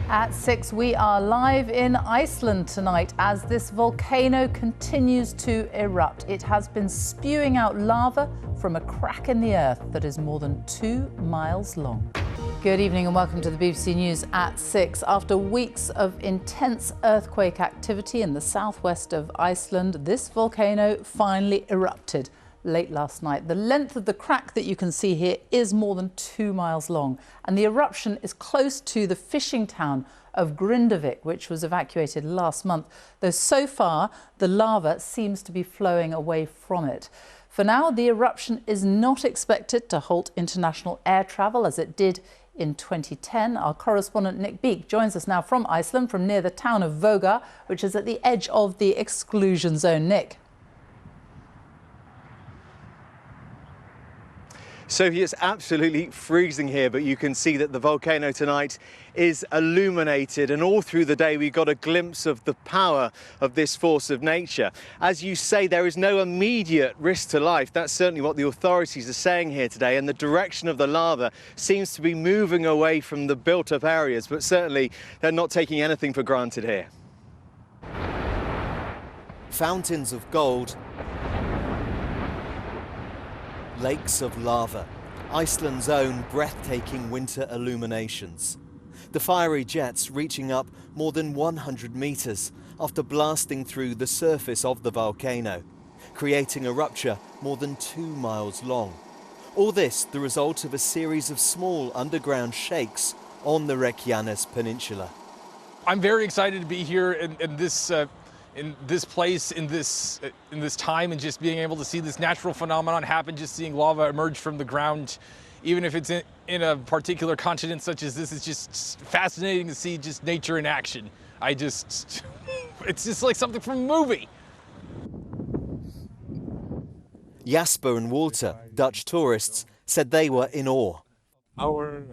At 6, we are live in Iceland tonight as this volcano continues to erupt. It has been spewing out lava from a crack in the earth that is more than 2 miles long. Good evening and welcome to the BBC News at 6. After weeks of intense earthquake activity in the southwest of Iceland, this volcano finally erupted late last night. The length of the crack that you can see here is more than 2 miles long, and the eruption is close to the fishing town of Grindavik, which was evacuated last month, though so far the lava seems to be flowing away from it. For now, the eruption is not expected to halt international air travel as it did in 2010. Our correspondent Nick Beek joins us now from Iceland, from near the town of Voga, which is at the edge of the exclusion zone. Nick. Sophie, it's absolutely freezing here, but you can see that the volcano tonight is illuminated, and all through the day we got a glimpse of the power of this force of nature. As you say, there is no immediate risk to life. That's certainly what the authorities are saying here today, and the direction of the lava seems to be moving away from the built-up areas, but certainly they're not taking anything for granted here. Fountains of gold, lakes of lava, Iceland's own breathtaking winter illuminations. The fiery jets reaching up more than 100 meters after blasting through the surface of the volcano, creating a rupture more than 2 miles long. All this the result of a series of small underground shakes on the Reykjanes peninsula. I'm very excited to be here in this place, in this time, and just being able to see this natural phenomenon happen, just seeing lava emerge from the ground, even if it's in a particular continent such as this. It's just fascinating to see just nature in action. It's just like something from a movie. Jasper and Walter, Dutch tourists, said they were in awe. Our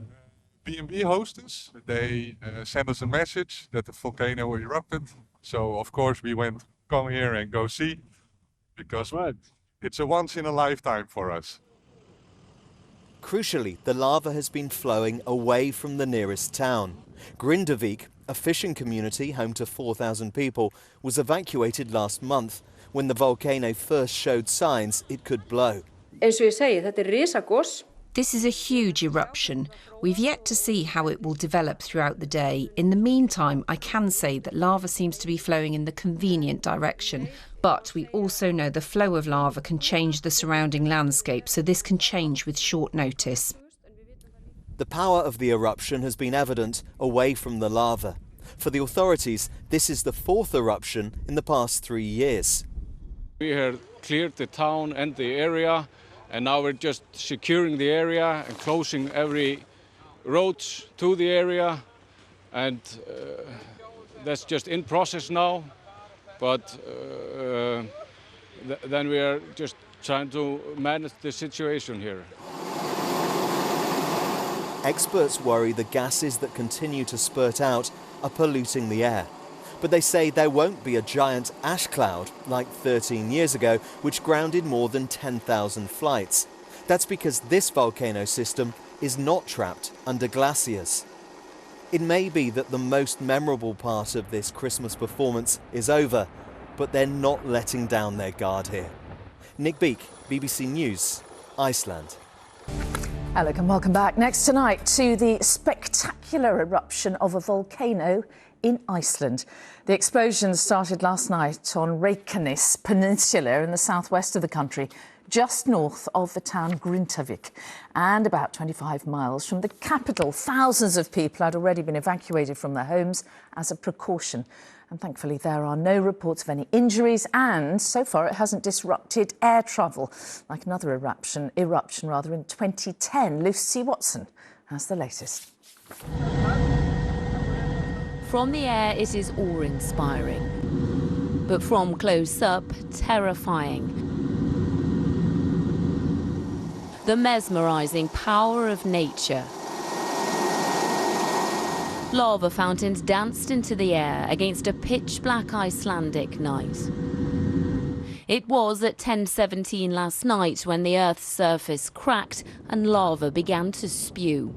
B&B hostess, they sent us a message that the volcano erupted. So, of course, we went, come here and go see, because it's a once in a lifetime for us. Crucially, the lava has been flowing away from the nearest town. Grindavik, a fishing community home to 4,000 people, was evacuated last month when the volcano first showed signs it could blow. This is a huge eruption. We've yet to see how it will develop throughout the day. In the meantime, I can say that lava seems to be flowing in the convenient direction. But we also know the flow of lava can change the surrounding landscape, so this can change with short notice. The power of the eruption has been evident away from the lava. For the authorities, this is the fourth eruption in the past 3 years. We have cleared the town and the area, and now we're just securing the area and closing every road to the area, and that's just in process now. But then we are just trying to manage the situation here. Experts worry the gases that continue to spurt out are polluting the air. But they say there won't be a giant ash cloud like 13 years ago, which grounded more than 10,000 flights. That's because this volcano system is not trapped under glaciers. It may be that the most memorable part of this Christmas performance is over, but they're not letting down their guard here. Nick Beek, BBC News, Iceland. Hello and welcome back. Next tonight to the spectacular eruption of a volcano in Iceland. The explosion started last night on Reykjanes peninsula in the southwest of the country, just north of the town Grindavik, and about 25 miles from the capital. Thousands of people had already been evacuated from their homes as a precaution. And thankfully, there are no reports of any injuries, and so far it hasn't disrupted air travel, like another eruption in 2010. Lucy Watson has the latest. From the air, it is awe-inspiring, but from close up, terrifying. The mesmerising power of nature. Lava fountains danced into the air against a pitch-black Icelandic night. It was at 10:17 last night when the Earth's surface cracked and lava began to spew.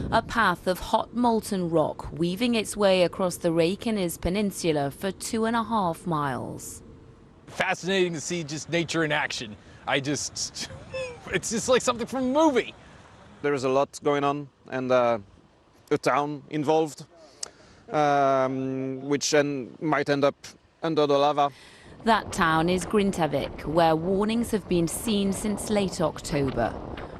A path of hot molten rock weaving its way across the Reykjanes peninsula for 2.5 miles. Fascinating to see just nature in action. It's just like something from a movie. There is a lot going on, and a town involved, which might end up under the lava. That town is Grindavik, where warnings have been seen since late October.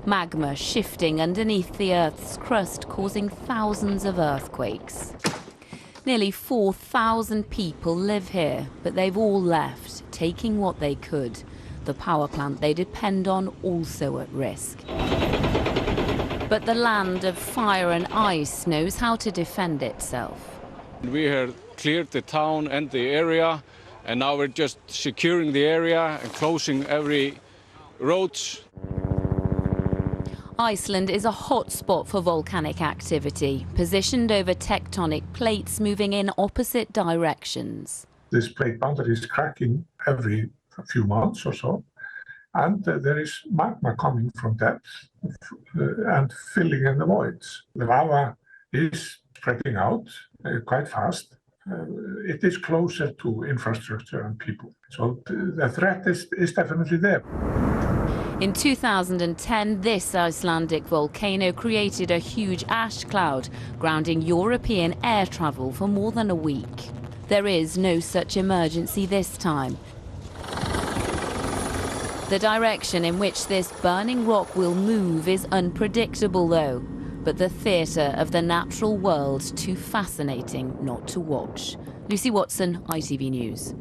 Magma shifting underneath the Earth's crust, causing thousands of earthquakes. Nearly 4,000 people live here, but they've all left, taking what they could. The power plant they depend on also at risk. But the land of fire and ice knows how to defend itself. We have cleared the town and the area, and now we're just securing the area and closing every road. Iceland is a hot spot for volcanic activity, positioned over tectonic plates moving in opposite directions. This plate boundary is cracking every few months or so, and there is magma coming from depth and filling in the voids. The lava is spreading out quite fast. It is closer to infrastructure and people. So the threat is definitely there. In 2010, this Icelandic volcano created a huge ash cloud, grounding European air travel for more than a week. There is no such emergency this time. The direction in which this burning rock will move is unpredictable, though. But the theatre of the natural world too fascinating not to watch. Lucy Watson, ITV News.